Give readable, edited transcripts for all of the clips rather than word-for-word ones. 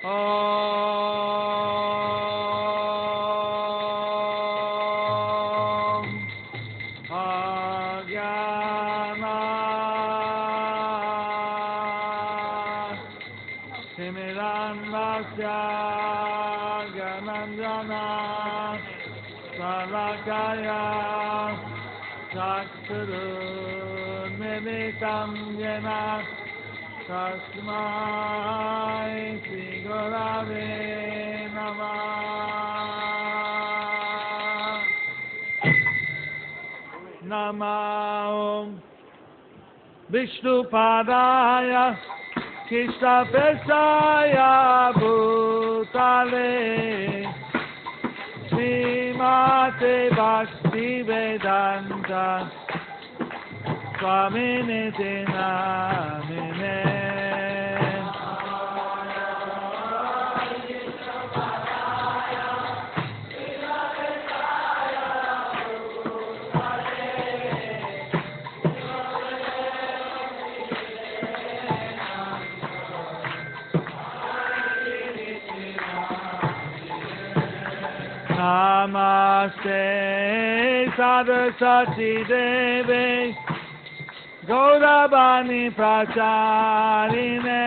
Om Agyana Timirandasya Gananjana Salakaya Chakuru Militam Yena Tasmai Shri Gurave Namah Namah Vishnupadaya Krishna-Pesaya Bhutale Srimate Bhakti-Vedanta Swamini Namine Namaste Saraswati Devi Gauravani Pracharine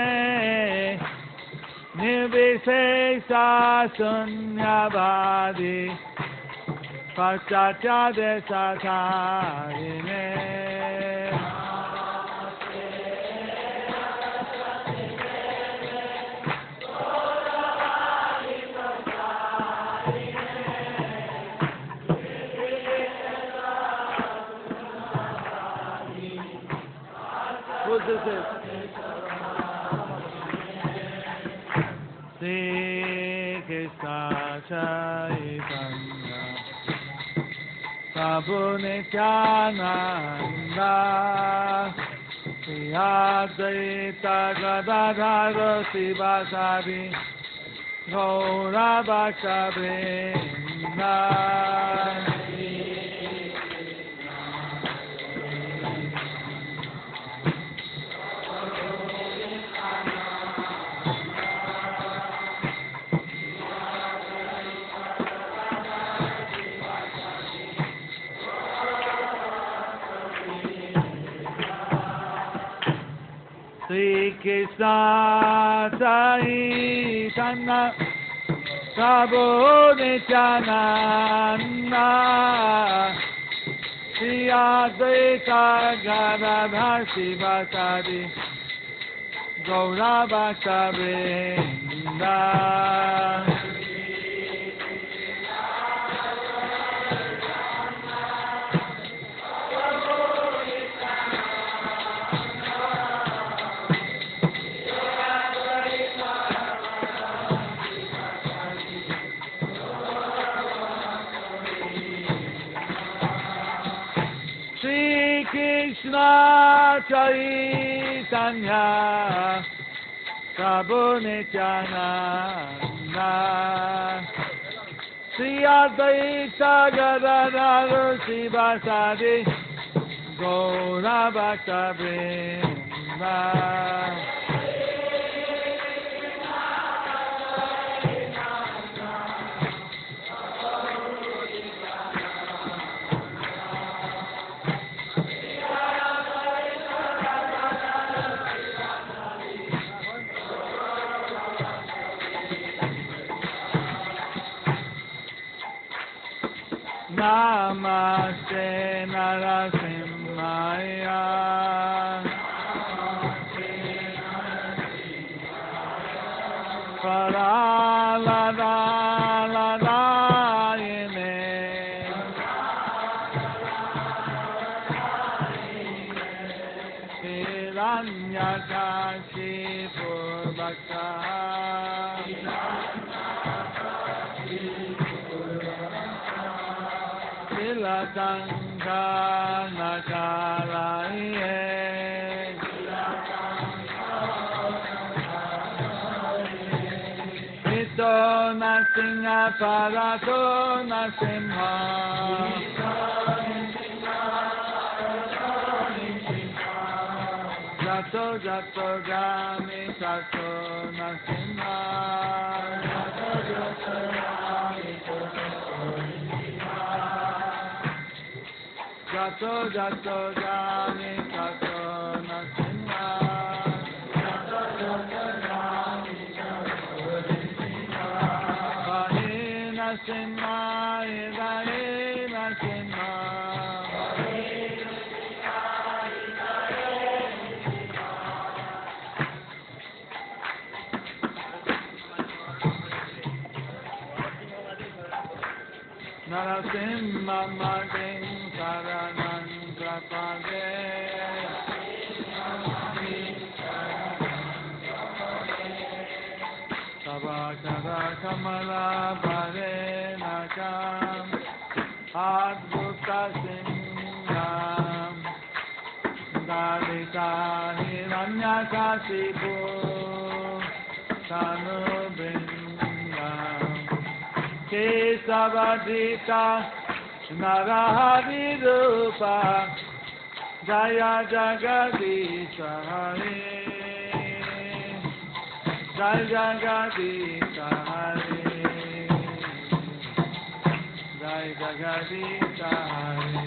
Nirvishesha Sunyavadi Paschatya Desakarine What is this? Sri Krishna Chaitanya Prabhu Nityananda Sri Advaita Gadadhara Sivasadi Gaura Bhakta Vrinda Sri Krishna Chaitanya Prabhu Nityananda Sri Advaita Gadadhara Sivasadi Gaura Bhakta Vrinda Krishna Chaitanya Prabhu Nityananda Sri Advaita Gadadhara Sivasadi Gaura Bhakta Vrinda Namaste Narasimhaya Paraladayane Hiranyakashi Bhakta Tilatanga Nakaraye Ito Nasinga Parato Nasimha Jato jato gami tato nasimha. Jato jato gami tato nasimha. Jato jato gami tato nasimha. Jato jato gami tato nasimha. Vahe nasimha, vahe nasimha. Narasimha Magin Saranam Prapade. Sabakara Kamala Bhare Nakam Adbhuta Singham Dalita Hiranyakasipu Tanubindam Kesavadita Narahari Rupa Jaya Jagadisha Hare Jaya Jagadisha Hare Jaya Jagadisha Hare.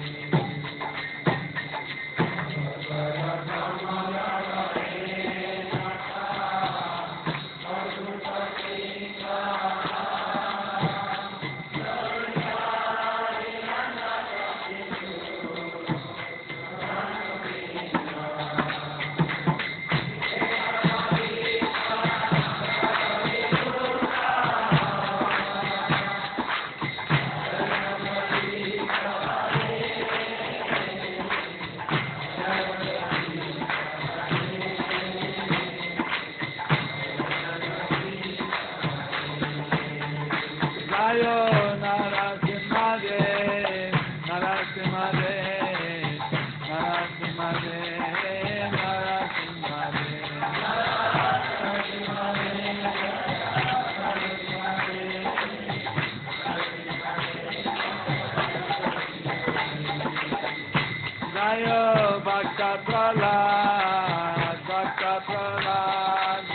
Bhakta Prahlad, Bhakta Prahlad,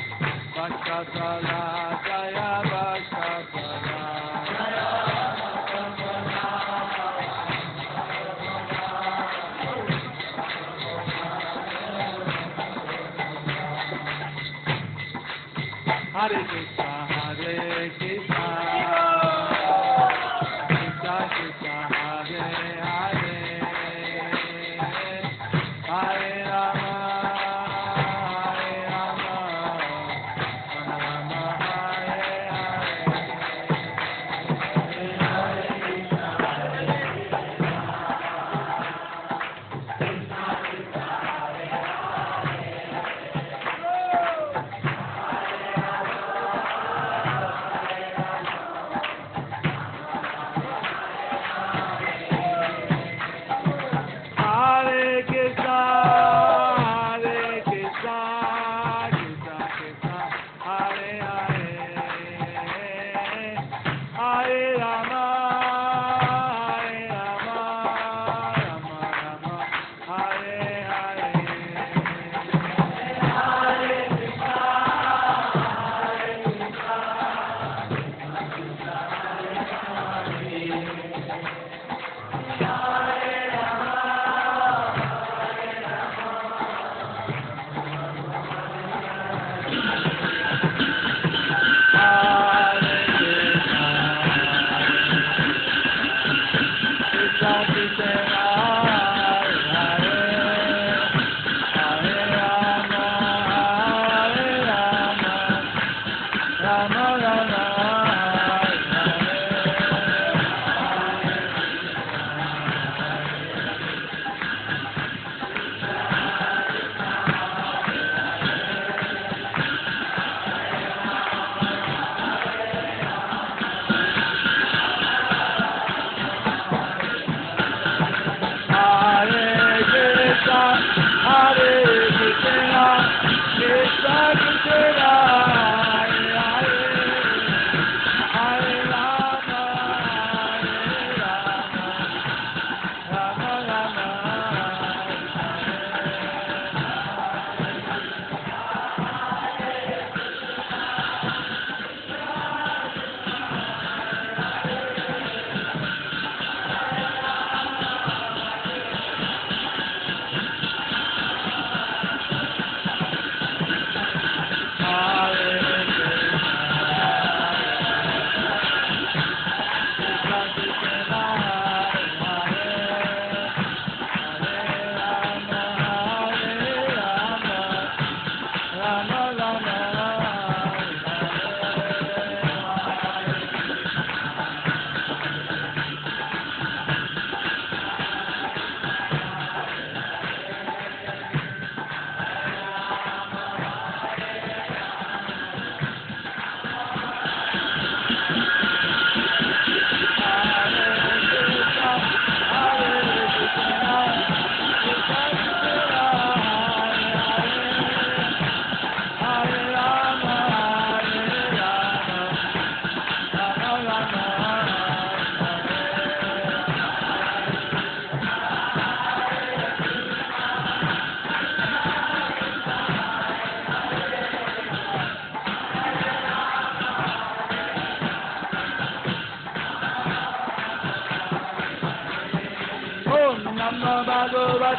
Bhakta Prahlad, Jaya Bhakta Prahlad. Hare Krishna, Hare Krishna, Krishna Krishna, Hare Hare. Hare Rama, Hare Rama, Rama Rama, Hare Hare. Hare Krishna, Hare Krishna, Krishna Krishna, Hare Hare.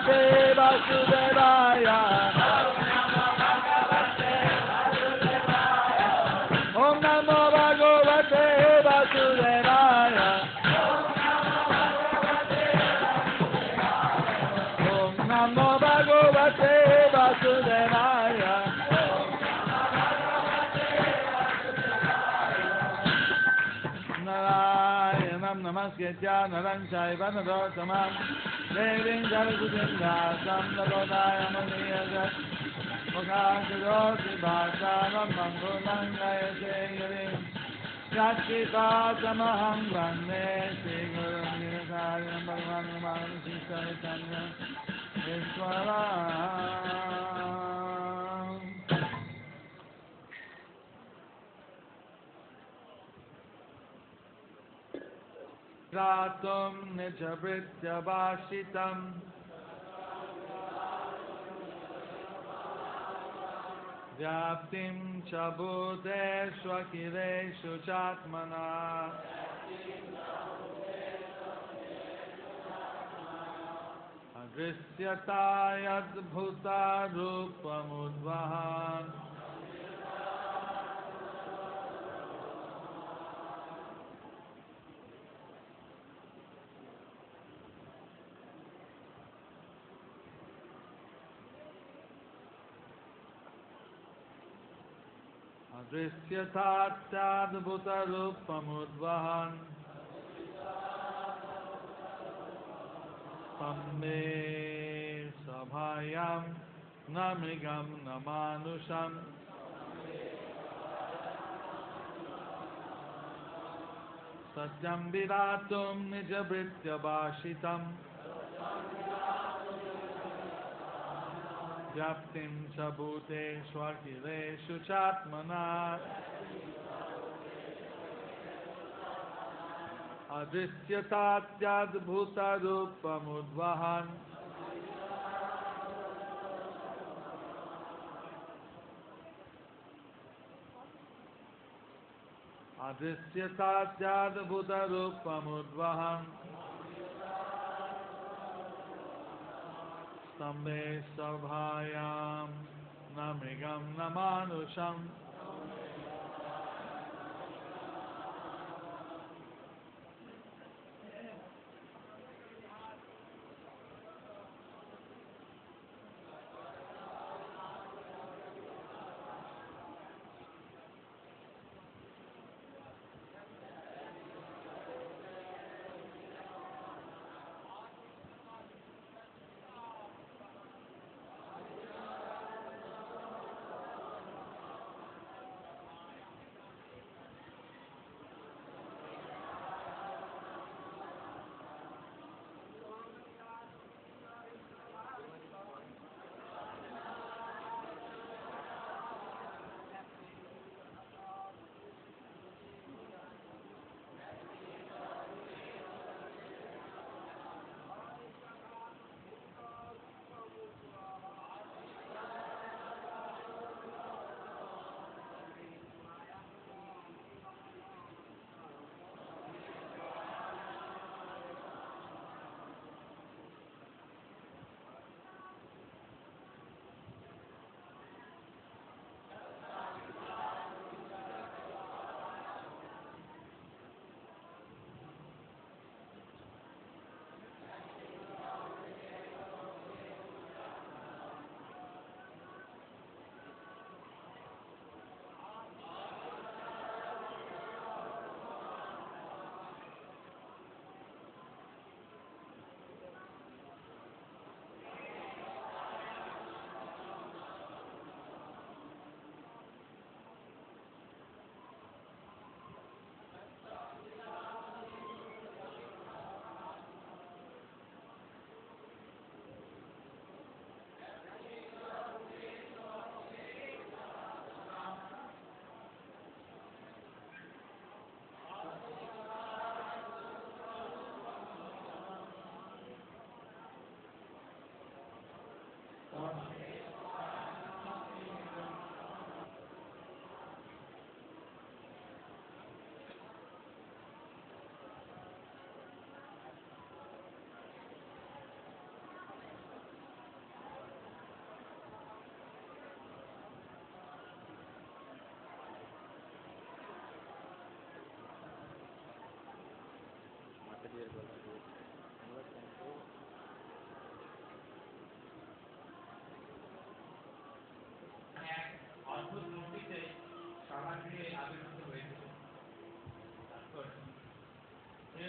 Bhagavate Vasudevaya. Om Namo Bhagavate Vasudevaya. Om Namo Bhagavate Vasudevaya. Narayanam Namaskritya Naram Chaiva Narottamam Devim Saraswatim Vyasam Tato Jayamudriyate Mukhakaroti Bhasaram Mangulam Gayate Girim Yatkipasamaham Vande Shri Gurum Nirakaram Bhagavan Maharishi Chaitanya Ishwaram. Ratum Nijabritya Vashitam Vyaptim Chabuteshu Akhireshu Chatmana Adrisyata Yadbhuta Rupamudvahan Adrisyatadbhutarupamudvahan Tamme Sabhayam Namigam Namanusham Satyam Viratum Nijabritya Vashitam Vyaptim Chabuteshu Akhireshu Chatmana Adrisyatatyadbhutarupamudvahan Adrisyatatyadbhutarupamudvahan Tambe Sabhayam Namigam Namanusham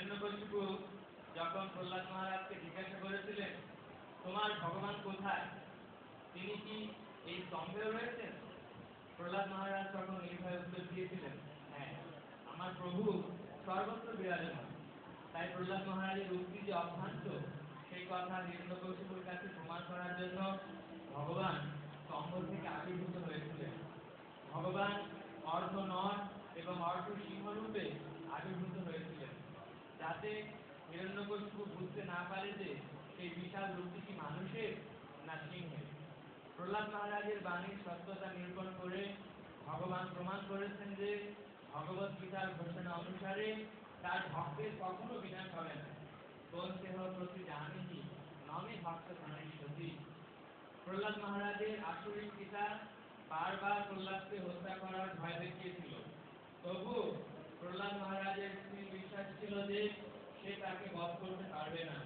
Hiranyakashipu যখন প্রহ্লাদ মহারাজকে জিজ্ঞাসা করেছিলেন তোমার ভগবান কোথায়, তিনি কি এই স্তম্ভে রয়েছেন? প্রহ্লাদ মহারাজ তখন নির্ভয়ে উত্তর দিয়েছিলেন, হ্যাঁ, আমার প্রভু সর্বত্র বিরাজমান। তাই প্রহ্লাদ মহারাজের উক্তি যে অভ্রান্ত সেই কথা হিরণ্যকশিপুর কাছে প্রমাণ করার জন্য ভগবান স্তম্ভ থেকে আবির্ভূত হয়েছিলেন। ভগবান অর্ধ নর এবং অর্ধ সিংহ রূপে আবির্ভূত হয়েছিলেন, যাতে হিরণ্যকশিপু বুঝতে না পারে যে সেই বিশাল রূপটি কি মানুষের না সিংহের। প্রহ্লাদ মহারাজের বাণীর সত্যতা নিরূপণ করে ভগবান প্রমাণ করেছেন যে ভগবত গীতার ঘোষণা অনুসারে তার ভক্তের কখনো বিনাশ হবে না। কোন সেহ প্রতি জানিহি নমে ভক্ত প্রাণেশ্বতী। প্রহ্লাদ মহারাজের আসরিক পিতা বারবার প্রহ্লাদকে হত্যা করার ভয় দেখিয়েছিল, তবু প্রহ্লাদ মহারাজের স্থির বিশ্বাস ছিল যে সে তাকে বধ করতে পারবে না,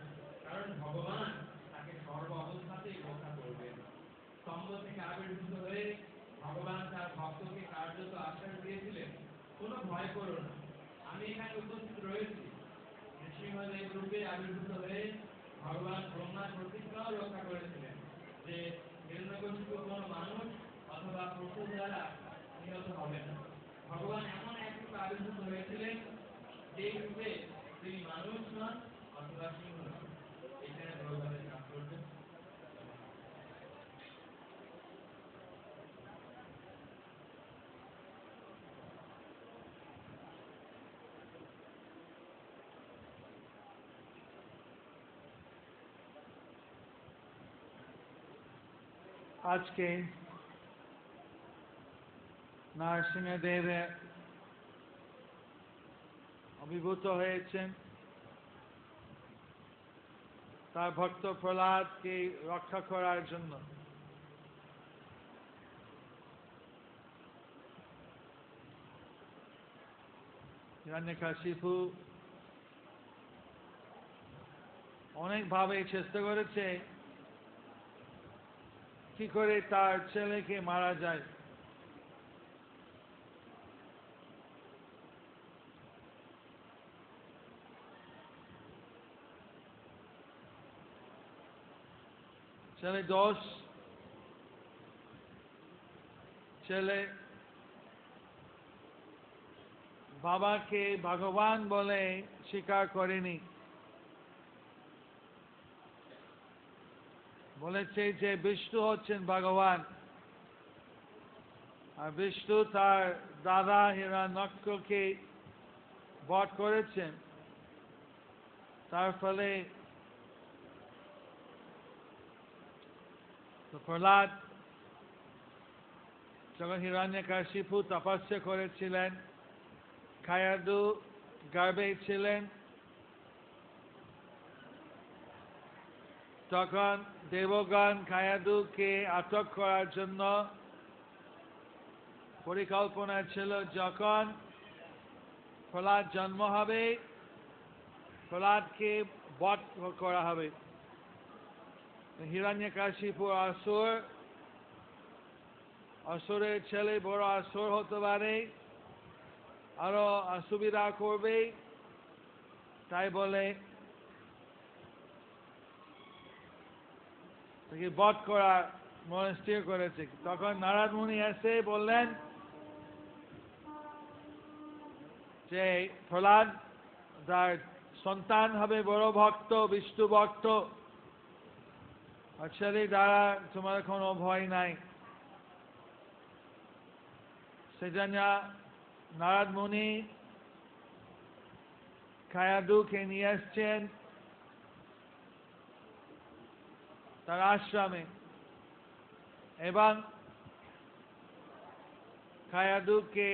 কারণ ভগবান তাকে সর্ব অবস্থাতেই রক্ষা করবেন। স্তম্ভ থেকে আবির্ভূত হয়ে ভগবান তার ভক্তকে কার্যত আশ্বাস দিয়েছিলেন, কোনো ভয় করো না, আমি এখানে উপস্থিত রয়েছি। নৃসিংহদেব রূপে আবির্ভূত হয়ে ভগবান ব্রহ্মার প্রতিজ্ঞাও রক্ষা করেছিলেন যে হিরণ্যকশিপু কোনো মানুষ অথবা পশু দ্বারা নিহত হবে না। ভগবান এমন এক রূপে আবির্ভূত হয়েছিলেন যেই রূপে তিনি মানুষ নন অথবা সিংহ নন। এখানে প্রভুপাদের তাৎপর্য। আজকে নরসিংহদেবের আবির্ভূত হয়েছেন তার ভক্ত প্রহ্লাদকে রক্ষা করার জন্য। হিরণ্যকশিপু অনেকভাবে চেষ্টা করেছে কি করে তার ছেলেকে মারা যায়। ছেলে দোষ, ছেলে বাবাকে ভগবান বলে স্বীকার করেনি, বলেছে যে বিষ্ণু হচ্ছেন ভগবান, আর বিষ্ণু তার দাদা হিরণ্যককে বধ করেছেন। তার ফলে প্রহ্লাদ যখন হিরণ্যকশিপু তপস্যা করেছিলেন, কায়াদু গর্ভে ছিলেন, তখন দেবগণ কায়াদুকে আটক করার জন্য পরিকল্পনা ছিল, যখন প্রহ্লাদ জন্ম হবে প্রহ্লাদকে বধ করা হবে। হিরণ্যকশিপু আসুর, আসুরের ছেলে বড় আসুর হতে পারে, আরো অসুবিধা করবে, তাই বলে বধ করার মনস্থির করেছে। তখন নারদ মুনি এসে বললেন যে প্রহ্লাদ তার সন্তান হবে বড় ভক্ত, বিষ্ণু ভক্ত, আর ছেলে দ্বারা তোমার কোনো ভয় নাই। সেজন্য নারদ মুনি কায়াদুকে নিয়ে এসছেন তার আশ্রমে, এবং কায়াদুকে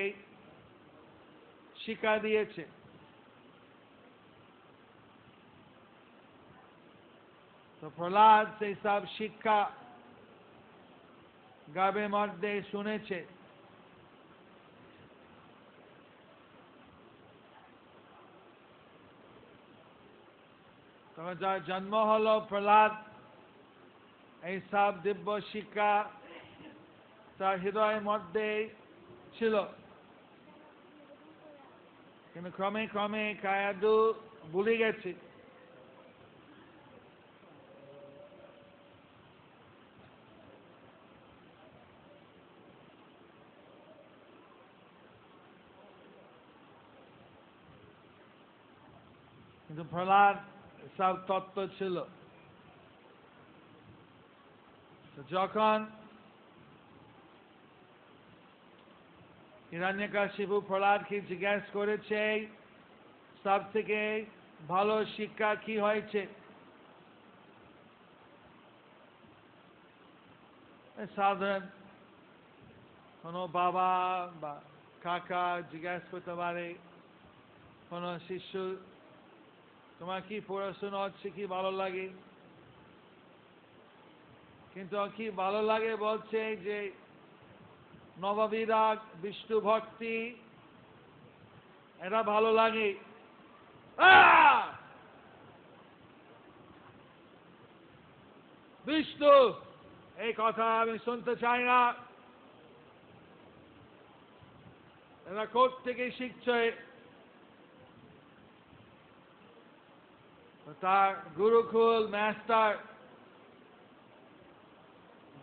শিক্ষা দিয়েছে। তো প্রহ্লাদ সেই সব শিক্ষা গর্ভের মধ্যে শুনেছে। তখন যার জন্ম হলো প্রহ্লাদ, এই সব দিব্য শিক্ষা তার হৃদয়ের মধ্যে ছিল, কিন্তু ক্রমে ক্রমে কায়াদু ভুলে গেছে। কিন্তু প্রহ্লাদ সব তত্ত্ব ছিল। যখন হিরণ্যকশিপু প্রহ্লাদকে জিজ্ঞেস করেছে সব থেকে ভালো শিক্ষা কি হয়েছে, সাধারণ কোনো বাবা বা কাকা জিজ্ঞেস করতে পারে কোনো শিষ্য, তোমার কি পড়াশোনা হচ্ছে, কি ভালো লাগে? কিন্তু কি ভালো লাগে বলছে যে নববিরাগ, বিষ্ণু ভক্তি, এটা ভালো লাগে। বিষ্ণু, এই কথা আমি শুনতে চাই না। এরা কোথ থেকে শিখছে? তার গুরুকুল মাস্টার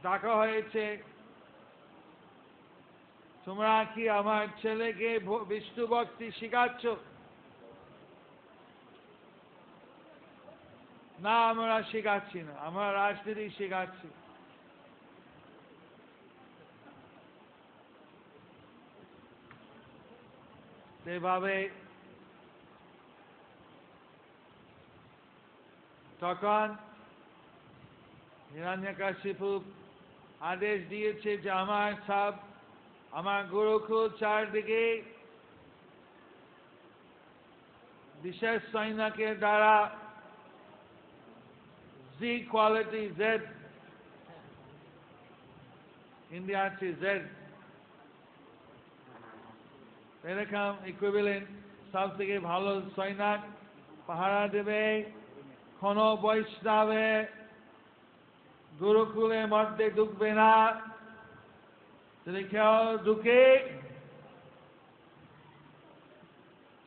ডাকা হয়েছে, তোমরা কি আমার ছেলেকে বিষ্ণু ভক্তি শিখাচ্ছ? না, আমরা শিখাচ্ছি না, আমরা রাজনীতি শিখাচ্ছি। এভাবে তখন হিরণ্যকশিপু আদেশ দিয়েছে যে আমার গুরুকুল চারদিকে বিশেষ সৈন্যকের দ্বারা জি কোয়ালিটি, জেড, ইন্ডিয়া আছে জেড, এরকম ইকুইভ্যালেন্ট সব থেকে ভালো সৈনিক পাহারা দেবে। কোন বৈষ্ণবে গুরুকুলের মধ্যে ঢুকবে না। যদি কেউ ঢুকে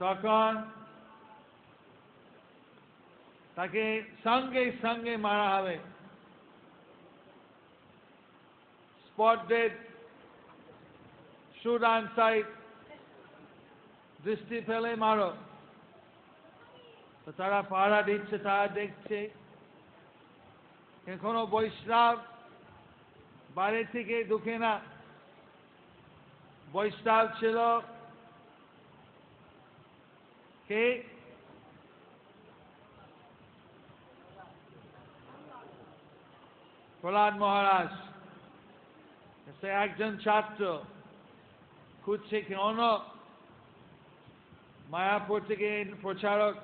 তখন তাকে সঙ্গে সঙ্গে মারা হবে, spot dead, shoot on sight, দৃষ্টি ফেলে মারো। তো তারা পাহারা দিচ্ছে, তারা দেখছে কোনো বৈষ্ণব বাইরে থেকে ঢুকে না। বৈষ্ণব ছিল কে? প্রহ্লাদ মহারাজ। সে একজন ছাত্র খুঁজছে কেন মায়াপুর থেকে প্রচারক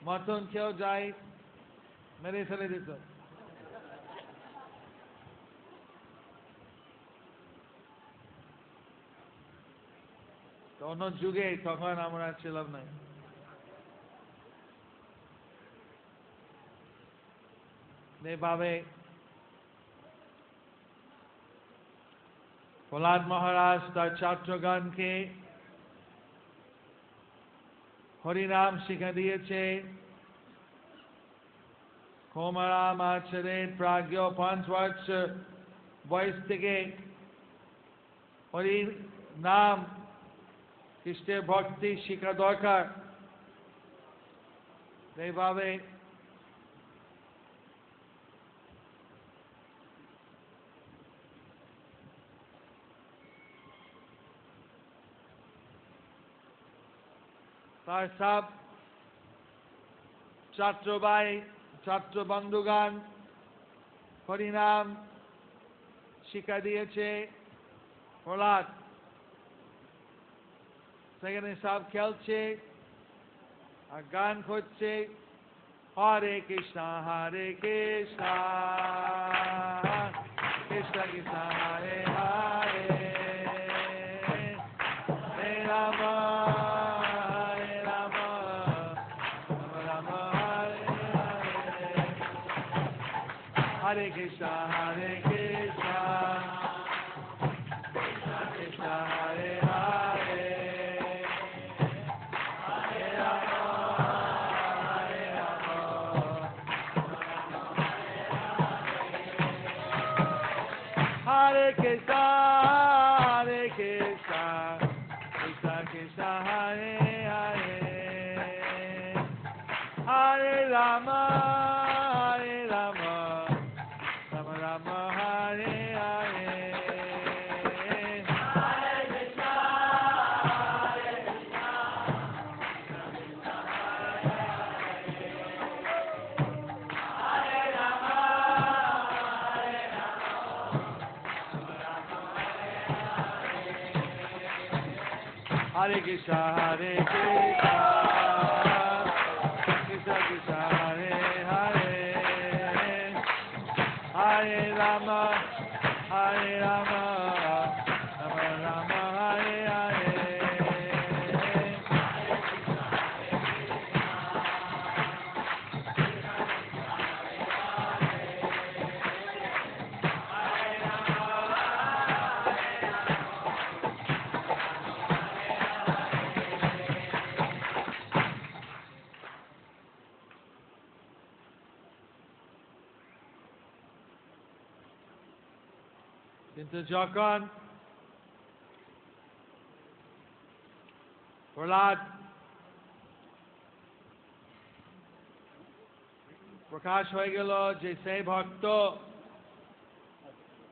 মতন কেউ যায়, মেরে ফেলে দিত। অন্য যুগে তখন আমরা ছিলাম না। এভাবে প্রহ্লাদ মহারাজ তার ছাত্রগণকে হরিনাম শিক্ষা দিয়েছে। কোমরাম আচরেন প্রাজ্ঞ 5 বছর বয়স থেকে হরি নাম, কৃষ্ণের ভক্তি শিক্ষা দরকার। এইভাবে তার সব ছাত্র ভাই, ছাত্র বন্ধুগণ হরিনাম শিক্ষা দিয়েছে প্রহ্লাদ। সেখানে সব খেলছে আর গান করছে, হরে কৃষ্ণ হরে কৃষ্ণ কৃষ্ণ কৃষ্ণ হরে হরে, হরে রাম হরে রাম রাম রাম হরে হরে, হরে কৃষ্ণ হরে কৃষ্ণ কৃষ্ণ কৃষ্ণ হরে হরে, হরে Ram Krishna, Hare Krishna, Krishna Krishna, Hare Hare, Hare Rama, Hare Rama, Rama Rama, Hare Hare. Hare Krishna, Hare Krishna, Krishna Krishna, Hare Hare, Hare Rama, Hare Rama, Rama Rama, Hare Hare. কিন্তু যখন প্রহ্লাদ প্রকাশ হয়ে গেল যে সেই ভক্ত,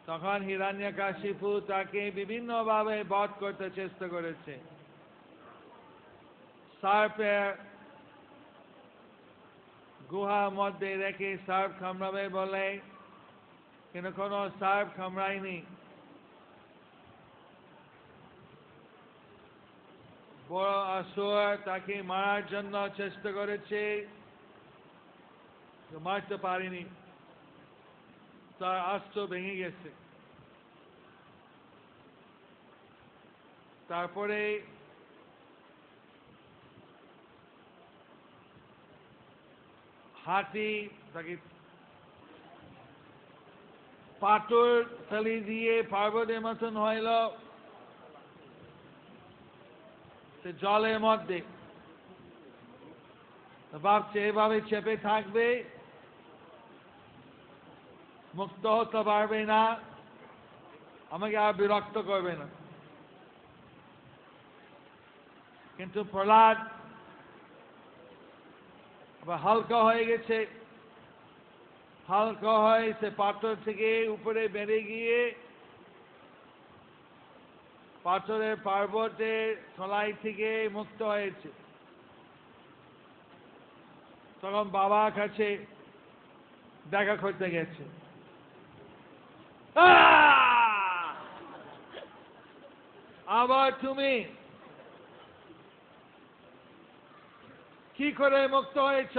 তখন হিরণ্যকশিপু তাকে বিভিন্নভাবে বধ করতে চেষ্টা করেছে। সার্পের গুহার মধ্যে রেখে সার্প কামড়াবে বলে, কিন্তু কোনো সার্প কামড়ায়নি। বড় অসুর তাকে মারার জন্য চেষ্টা করেছে, মারতে পারেনি, তার অস্ত্র ভেঙে গেছে। তারপরে হাতি তাকে পাথর ফেলে দিয়ে পার্বতের মতন হইল সে জলের মধ্যে। ভাবছে এভাবে চেপে থাকবে, মুক্ত হতে পারবে না, আমাকে আর বিরক্ত করবে না। কিন্তু প্রহ্লাদ আবার হালকা হয়ে গেছে, হালকা হয়ে সে পাথর থেকে উপরে বেড়ে গিয়ে পাথরের পর্বতের তলাই থেকে মুক্ত হয়েছে। তখন বাবার কাছে দেখা করতে গেছে। আবার তুমি কি করে মুক্ত হয়েছ?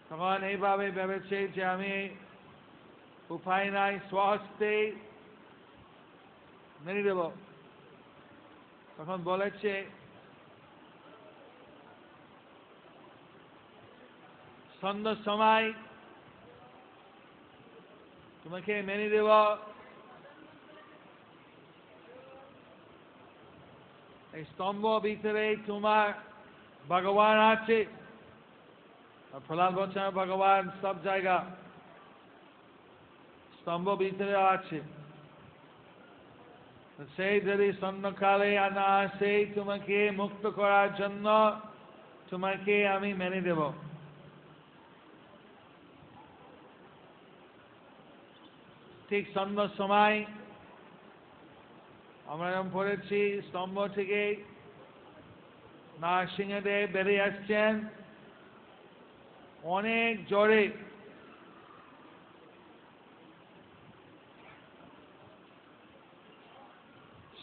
তখন এইভাবে ভেবেছে যে আমি উপায় নাই, স্বহস্তে মেনে দেব। তখন বলেছে সন্ধ্যার সময় তোমাকে মেনে দেব, এই স্তম্ভ ভিতরে তোমার ভগবান আছে। প্রহ্লাদ বলছে ভগবান সব জায়গা, স্তম্ভ ভিতরে আছে। সেই যদি সন্ধ্যাকালে না আসে তোমাকে মুক্ত করার জন্য, তোমাকে আমি মেনে দেব। ঠিক সন্ধ্যার সময় আমরা যেমন পড়েছি, স্তম্ভ থেকে নরসিংহদেব বেরিয়ে আসছেন অনেক জোরে।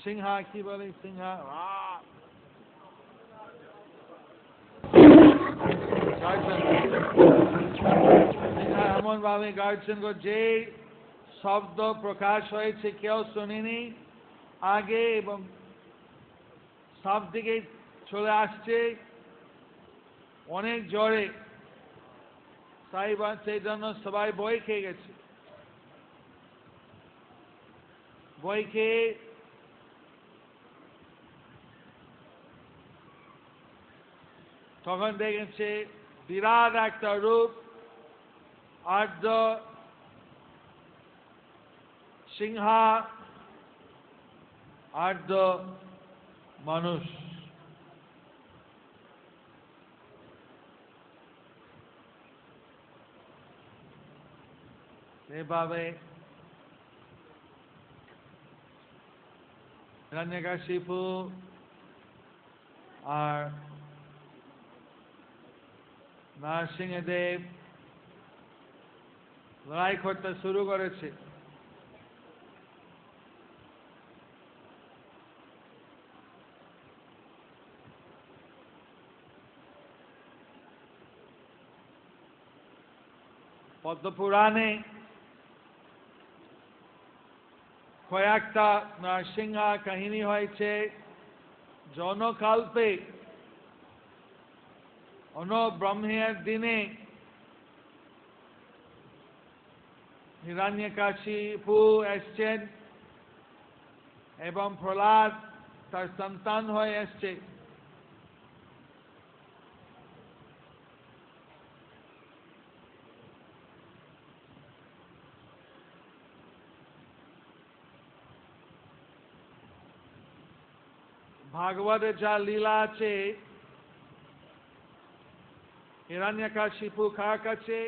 সিংহা কি বলে, সিংহা সিংহা এমন ভাবে গার্জন যে শব্দ প্রকাশ হয়েছে কেউ শুনিনি আগে, এবং সব দিকে চলে আসছে অনেক জোরে। সেই জন্য সবাই বই খেয়ে গেছে। বই খেয়ে তখন দেখেছে বিরাট একটা রূপ, আর্য সিংহা, আর্য মানুষ। এভাবে হিরণ্যকশিপু আর নরসিংহদেব লড়াই করতে শুরু করেছে। পদ্মপুরাণে কয়েকটা নরসিংহা কাহিনী হয়েছে। জনকাল্পে ব্রহ্মের দিনে হিরণ্যকশিপু এসছেন এবং প্রহ্লাদ তার সন্তান হয়ে এসছে। ভাগবতে যা লীলা আছে, হিরণ্যকশিপু কার কাছে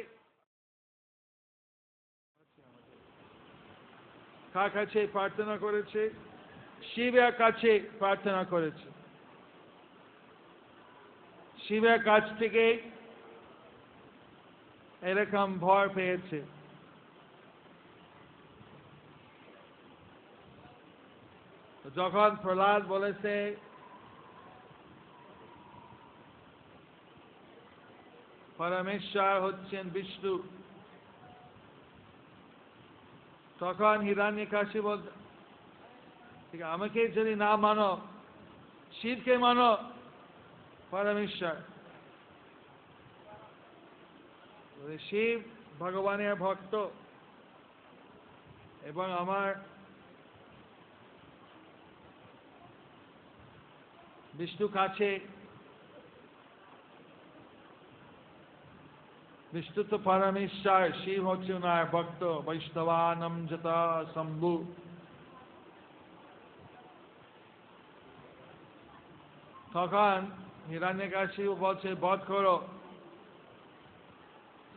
প্রার্থনা করেছে? শিবের কাছে প্রার্থনা করেছে। শিবের কাছ থেকে এরকম ভর পেয়েছে। যখন প্রহ্লাদ বলেছে পরমেশ্বর হচ্ছেন বিষ্ণু, তখন হিরণ্যকশিপু বলতে, ঠিক আমাকে যদি না মানো, শিবকে মানো, পরমেশ্বর। শিব ভগবানের ভক্ত এবং আমার বিষ্ণু কাছে, বিষ্ণু তো পরমেশ্বর, শিব হচ্ছে ওনার ভক্ত। বৈষ্ণবানম যত শম্ভু। তখন হিরণ্যকশিপু বলছে বধ করো।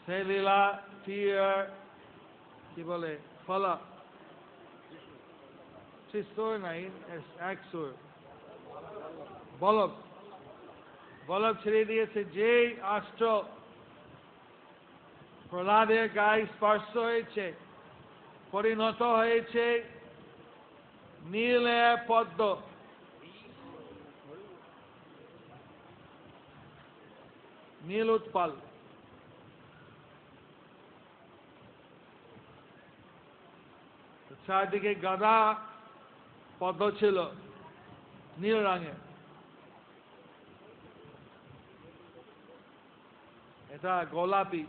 সেই লীলা কি বলে ফলা, সুর নাই, এক সুর, বলব ছেড়ে দিয়েছে। যে অস্ত্র প্রহ্লাদের গায়ে স্পর্শ হয়েছে, পরিণত হয়েছে নীলে পদ্ম। নীল উৎপল। চারদিকে গাদা পদ্ম ছিল নীল রঙের। এটা গোলাপি,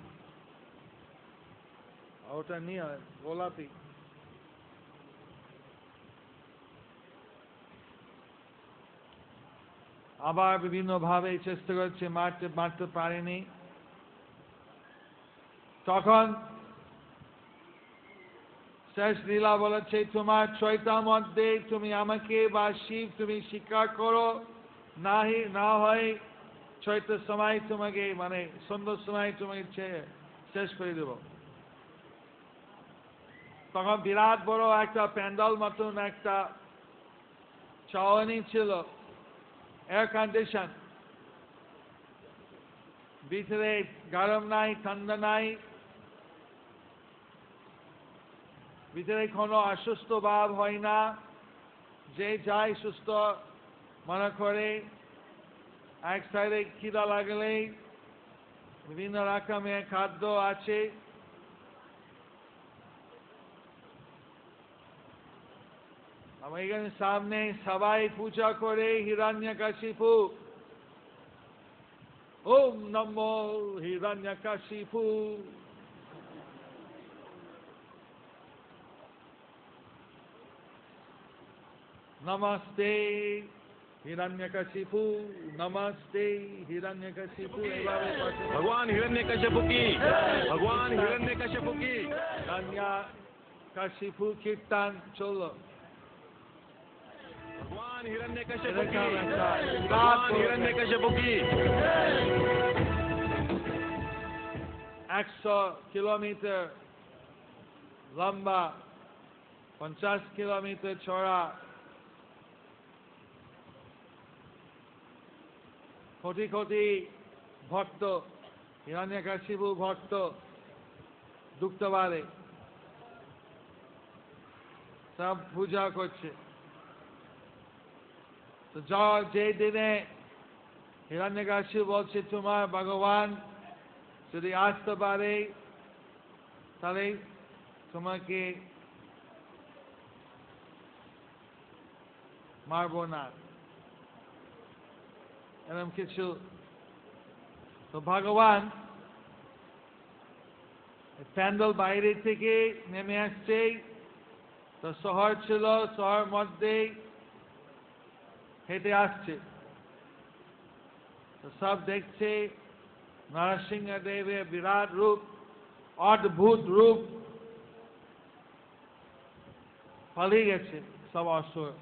ওটা নীল, গোলাপি। আবার বিভিন্ন ভাবে চেষ্টা করছে, মারতে পারেনি। তখন শেষ লীলা বলেছে, তোমার ছয়টার মধ্যে তুমি আমাকে বা শিব তুমি স্বীকার করো, না হয় ছয়টার সময় তোমাকে, মানে সন্ধ্যার সময় তোমাকে শেষ করে দেব। তখন বিরাট বড় একটা প্যান্ডাল মতন একটা ছাউনি ছিল, এয়ার কন্ডিশন, ভিতরে গরম নাই, ঠান্ডা নাই, ভিতরে কোনো অসুস্থ ভাব হয় না। যে যাই সুস্থ মনে করে। এক সাইডে খিদা লাগলে বিভিন্ন রকমের খাদ্য আছে। আমার এখানে সামনে সবাই পূজা করে হিরণ্যকশিপু। ওম নমো হিরণ্যকশিপু। নমস্তে हिरण्यकशिपु नमस्ते हिरण्यकशिपु एभाবে পাঠ করো। भगवान हिरण्यकश्यप की भगवान हिरण्यकश्यप की हिरण्यकशिपु कीर्तन চলো। भगवान हिरण्यकश्यप की এরকম একটা भगवान हिरण्यकश्यप की 100 কিলোমিটার লম্বা 50 কিলোমিটার চওড়া কোটি কোটি ভক্ত হিরণ্যকশিপু ভক্ত ঢুকতে পারে সব পূজা করছে। তো যে দিনে হিরণ্যকশিপু বলছে তোমার ভগবান যদি আসতে পারে তাহলে তোমাকে মারবো না, এরকম কিছু। তো ভগবান প্যান্ডেল বাইরে থেকে নেমে আসছে। তো শহর ছিল, শহর মধ্যে হেঁটে আসছে। তো সব দেখছে নরসিংহদেবের বিরাট রূপ, অদ্ভুত রূপ, পালিয়ে গেছে সব অসুর।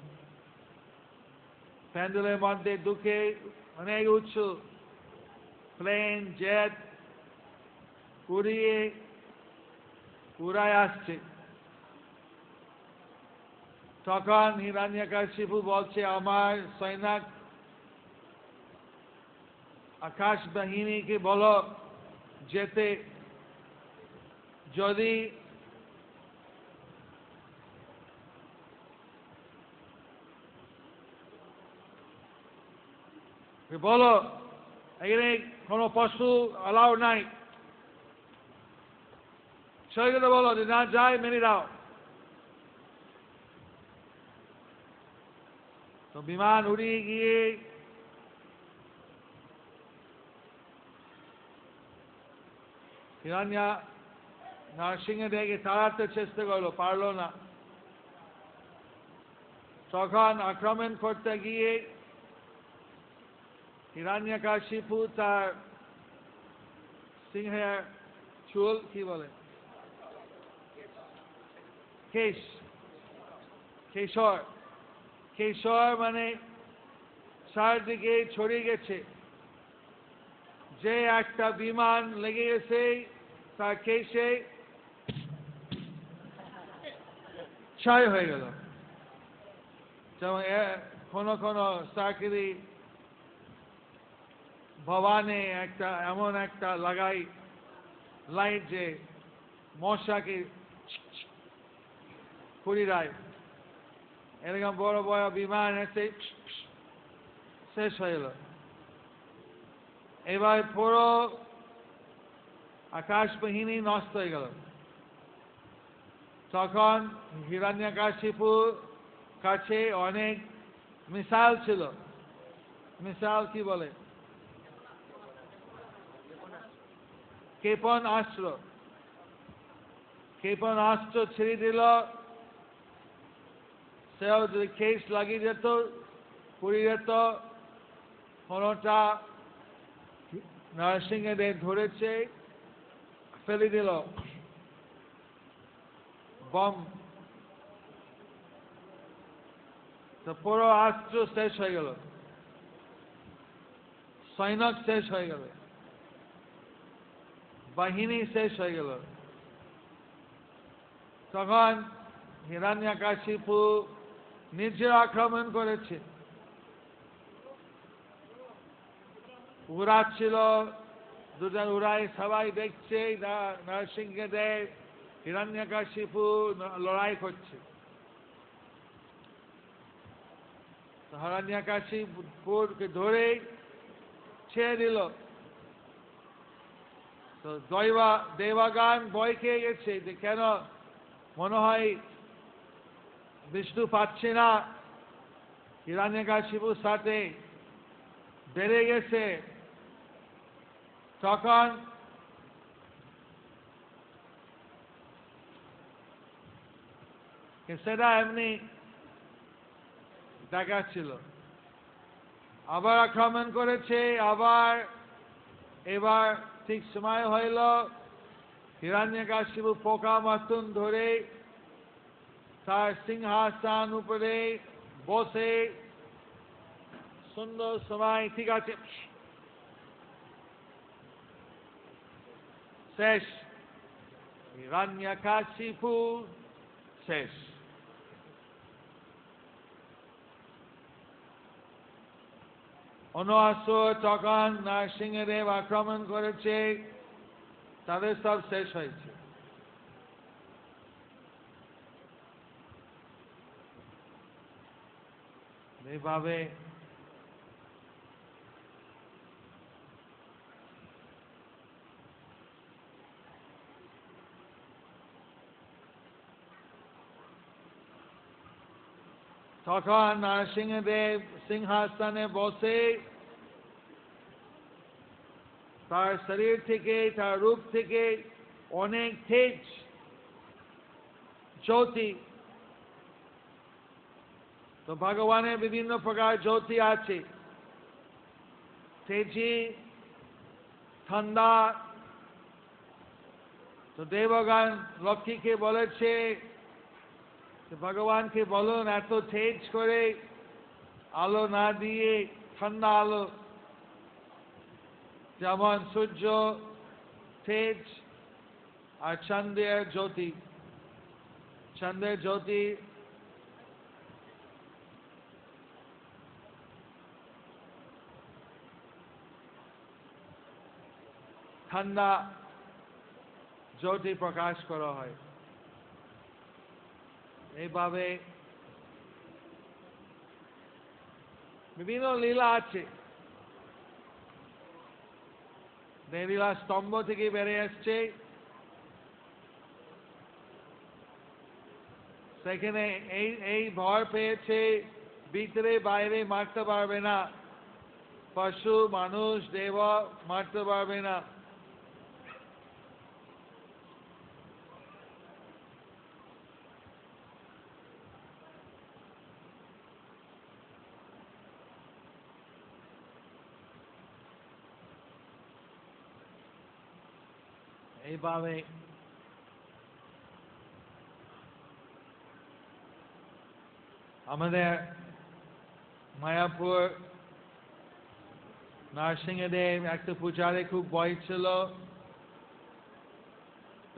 প্যান্ডেলের মধ্যে ঢুকে অনেক উঁচু প্লেন জেট উড়ায় আসছে। তখন হিরণ্যকশিপু বলছে আমার সৈনিক আকাশ বাহিনীকে বলো যেতে, যদি বলো এখানে কোনো পশু অ্যালাউ নাই, সেগুলো বলো যে না যায় মেনে দাও। তো বিমান উড়িয়ে গিয়ে হিরণ্য নরসিংহদেবকে তাড়াতে চেষ্টা করলো, পারলো না। তখন আক্রমণ করতে গিয়ে হিরণ্যকশিপু তার সিংহের চুল কি বলে কেশর মানে চারদিকে ছড়িয়ে গেছে। যে একটা বিমান লেগে গেছে তার কেশে ক্ষয় হয়ে গেল। যেমন কোন কোন চাকরি ভবানে এমন একটা লাগাই লাইট যে মশাকে পুড়িয়ে দেয়, এরকম বড় বড় বিমান এসে শেষ হয়ে গেল। এবার পুরো আকাশ বাহিনী নষ্ট হয়ে গেল। তখন হিরণ্যকশিপুর কাছে অনেক মিসাইল ছিল। মিসাইল কি বলে ক্ষেপণাস্ত্র। ক্ষেপণাস্ত্র ছেড়ে দিল, সেও যদি কেস লাগিয়ে যেত পুড়ে যেত। কোনটা নরসিংহদেব ধরেছে ফেলে দিল বম, তো পুরো অস্ত্র শেষ হয়ে গেল, সৈনিক শেষ হয়ে গেল, বাহিনী শেষ হয়ে গেল। তখন হিরণ্যকশিপু নিজে আক্রমণ করেছে, উড়াচ্ছিল, দুজন উড়াই সবাই দেখছে নরসিংহদেব হিরণ্যকশিপু লড়াই করছে। হিরণ্যকশিপুকে ধরে ছেড়ে দিল। তো দেবগণ ভয় খেয়ে গেছে যে কেন মনে হয় বিষ্ণু পাচ্ছে না, হিরণ্যকশিপুর সাথে বেড়ে গেছে। তখন সেটা এমনি দেখাচ্ছিল। আবার আক্রমণ করেছে, আবার এবার ঠিক সময় হইল হিরণ্যকশিপু পোকা মতন ধরে তার সিংহাসন উপরে বসে সুন্দর সময়, ঠিক আছে শেষ, হিরণ্যকশিপু শেষ। অন্য আসুর তখন নরসিংহদেব আক্রমণ করেছে, তাদের সব শেষ হয়েছে। এইভাবে তখন নরসিংহদেব সিংহাসনে বসে তার শরীর থেকে, তার রূপ থেকে অনেক তেজ, জ্যোতি, তো ভগবানের বিভিন্ন প্রকার জ্যোতি আছে, তেজি, ঠান্ডা। তো দেবগণ লক্ষ্মীকে বলেছে ভগবানকে বলুন এত তেজ করে আলো না দিয়ে ঠান্ডা আলো, যেমন সূর্য তেজ আর চন্দ্রের জ্যোতি, চন্দ্রের জ্যোতি ঠান্ডা জ্যোতি প্রকাশ করা হয়। এইভাবে বিভিন্ন লীলা আছে। লীলা স্তম্ভ থেকে বেড়ে আসছে, সেখানে এই ভয় পেয়েছে ভিতরে বাইরে মারতে পারবে না, পশু মানুষ দেব মারতে পারবে না। এইভাবে আমাদের মায়াপুর নরসিংহদেব একটা পূজারে খুব ভয় ছিল,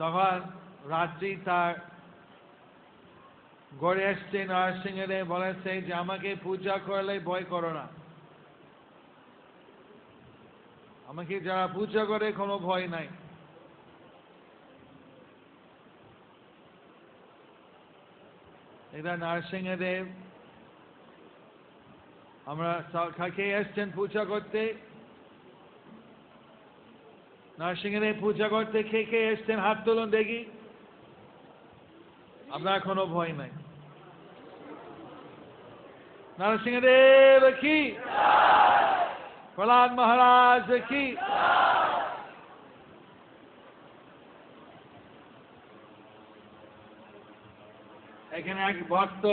তখন রাত্রি তার গড়ে এসছে নরসিংহদেব বলেছে যে আমাকে পূজা করলে ভয় করো না, আমাকে যারা পূজা করে কোনো ভয় নাই। এটা নরসিংহদেব আমরা কাকে এসছেন পূজা করতে, নরসিংহদেব পূজা করতে কে কে এসছেন হাত তুলুন দেখি, আপনার কোনো ভয় নাই। নরসিংহদেব কি, প্রহ্লাদ মহারাজ কি। এখানে এক ভক্ত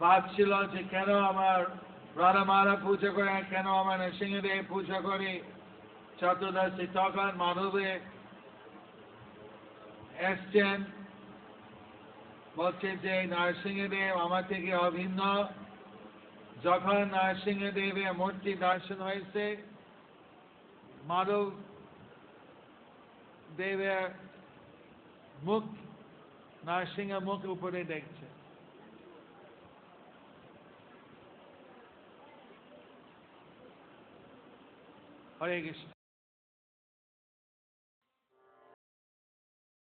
ভাবছিল যে কেন আমার রাধা মাধব পূজা করে, কেন আমার নরসিংহদেব পূজা করে চতুর্দশী। তখন মাধবে এসছেন, বলছে যে নরসিংহদেব আমার থেকে অভিন্ন। যখন নরসিংহদেবের মূর্তি দর্শন হয়েছে, মাধব দেবের মুখ, নরসিংহ মুখ উপরে দেখছে। হরে কৃষ্ণ।